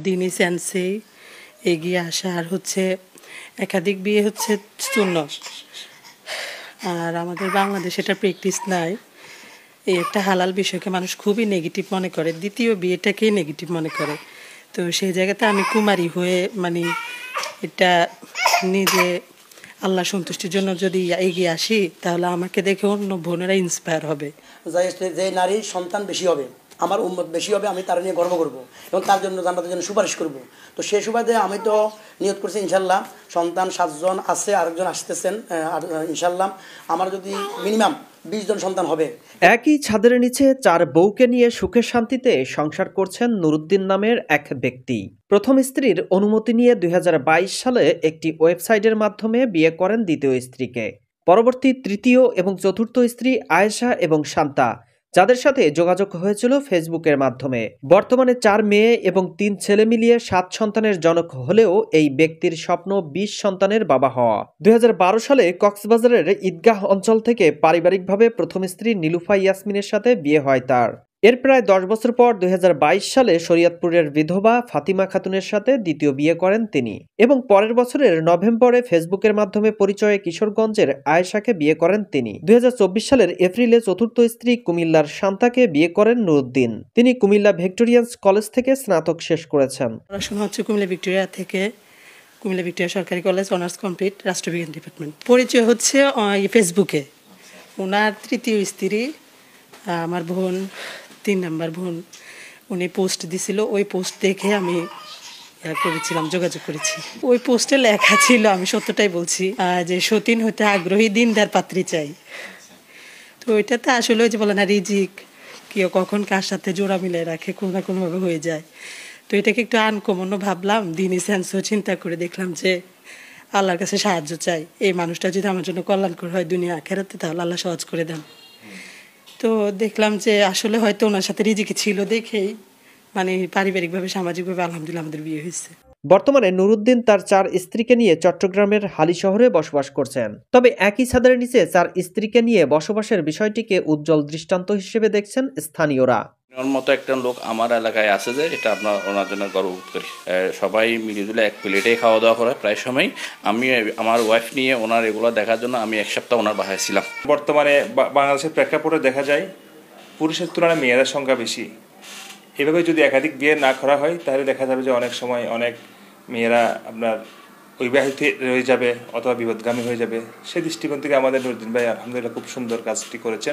দিনই সেন্সে এগিয়ে আসা আর হচ্ছে একাধিক বিয়ে হচ্ছে সুন্নত, আর আমাদের বাংলাদেশে এটা প্র্যাকটিস নাই। এই একটা হালাল বিষয়কে মানুষ খুবই নেগেটিভ মনে করে, দ্বিতীয় বিয়েটাকেই নেগেটিভ মনে করে। তো সেই জায়গাতে আমি কুমারী হয়ে মানে এটা নিজে আল্লাহ সন্তুষ্টির জন্য যদি এগিয়ে আসি, তাহলে আমাকে দেখে অন্য বোনেরা ইন্সপায়ার হবে। যে নারীর সন্তান বেশি হবে, আমার উম্মত বেশি হবে, আমি তার নিয়ে গর্ব করব এবং তার জন্য জান্নাতের জন্য সুপারিশ করব। তো সেই সুবাদে আমি তো নিয়ত করছি ইনশাল্লাহ, সন্তান 7 জন আছে, আরেকজন আসতেছেন, আর ইনশাল্লাহ আমার যদি মিনিমাম 20 জন সন্তান হবে। একই ছাদের নিচে 4 বউকে নিয়ে সুখে শান্তিতে সংসার করছেন নুরুদ্দিন নামের এক ব্যক্তি। প্রথম স্ত্রীর অনুমতি নিয়ে 2022 সালে একটি ওয়েবসাইটের মাধ্যমে বিয়ে করেন দ্বিতীয় স্ত্রীকে। পরবর্তী তৃতীয় এবং চতুর্থ স্ত্রী আয়েশা এবং শান্তা, যাদের সাথে যোগাযোগ হয়েছিল ফেসবুকের মাধ্যমে। বর্তমানে 4 মেয়ে এবং 3 ছেলে মিলিয়ে 7 সন্তানের জনক হলেও এই ব্যক্তির স্বপ্ন 20 সন্তানের বাবা হওয়া। 2012 সালে কক্সবাজারের ঈদগাহ অঞ্চল থেকে পারিবারিকভাবে প্রথম স্ত্রী নীলুফা ইয়াসমিনের সাথে বিয়ে হয় তার। এর প্রায় 10 বছর পর 2022 সালে শরীয়তপুরের বিধবা ফাতিমা খাতুনের সাথে দ্বিতীয় বিয়ে করেন তিনি, এবং পরের বছরের নভেম্বরে ফেসবুকের মাধ্যমে পরিচয়ে কিশোরগঞ্জের আয়েশাকে বিয়ে করেন তিনি। 2024 সালের এপ্রিলে চতুর্থ স্ত্রী কুমিল্লার শান্তাকে বিয়ে করেন নুরুদ্দিন। তিনি কুমিল্লা ভিক্টোরিয়ান্স কলেজ থেকে স্নাতক শেষ করেছেন। পড়াশোনা হচ্ছে কুমিল্লা ভিক্টোরিয়া সরকারি কলেজ, অনার্স কমপ্লিট, রাষ্ট্রবিজ্ঞান ডিপার্টমেন্ট। পরিচয় হচ্ছে ফেসবুকে। ওনার তৃতীয় স্ত্রী আমার বোন, 3 নম্বর বোন, উনি পোস্ট দিছিল, ওই পোস্ট দেখে আমি করেছিলাম, যোগাযোগ করেছি। ওই পোস্টে লেখা ছিল, আমি সত্যটাই বলছি, যে সতীন হতে আগ্রহী দিনদার পাত্রী চাই। তো ওইটাতে আসলে ওই যে বলে না, রিজিক কেউ কখন কার সাথে জোড়া মিলে রাখে, কোনো না কোনোভাবে হয়ে যায়। তো এটাকে একটু আনকমনও ভাবলাম, দিনই সেন্সও চিন্তা করে দেখলাম যে আল্লাহর কাছে সাহায্য চাই, এই মানুষটা যদি আমার জন্য কল্যাণকর হয় দুনিয়া আখেরাতে, তাহলে আল্লাহ সহজ করে দেন। তো দেখলাম যে আসলে হয়তো ওনার সাথে রিজিকে ছিল দেখেই মানে পারিবারিকভাবে সামাজিকভাবে আলহামদুলিল্লাহ আমাদের বিয়ে হয়েছে। বর্তমানে নুরুদ্দিন তার 4 স্ত্রীকে নিয়ে চট্টগ্রামের হালি শহরে বসবাস করছেন। তবে একই ছাদের নিচে 4 স্ত্রীকে নিয়ে বসবাসের বিষয়টিকে উজ্জ্বল দৃষ্টান্ত হিসেবে দেখছেন স্থানীয়রা। ওর মতো একটা লোক আমার এলাকায় আছে যে এটা আপনার ওনার জন্য গর্ববোধ করি। সবাই মিলিজুলে এক প্লেটেই খাওয়া দাওয়া করে প্রায় সময়। আমি আমার ওয়াইফ নিয়ে ওনার এগুলো দেখার জন্য আমি 1 সপ্তাহ ওনার বাসায় ছিলাম। বর্তমানে বাংলাদেশের প্রেক্ষাপটে দেখা যায় পুরুষের তুলনায় মেয়েদের সংখ্যা বেশি। এভাবে যদি একাধিক বিয়ে না করা হয়, তাহলে দেখা যাবে যে অনেক সময় অনেক মেয়েরা আপনার অবিবাহিত রয়ে যাবে অথবা বিপদগামী হয়ে যাবে। সেই দৃষ্টিকোণ থেকে আমাদের নুরুদ্দিন ভাই আলহামদুলিল্লাহ খুব সুন্দর কাজটি করেছেন।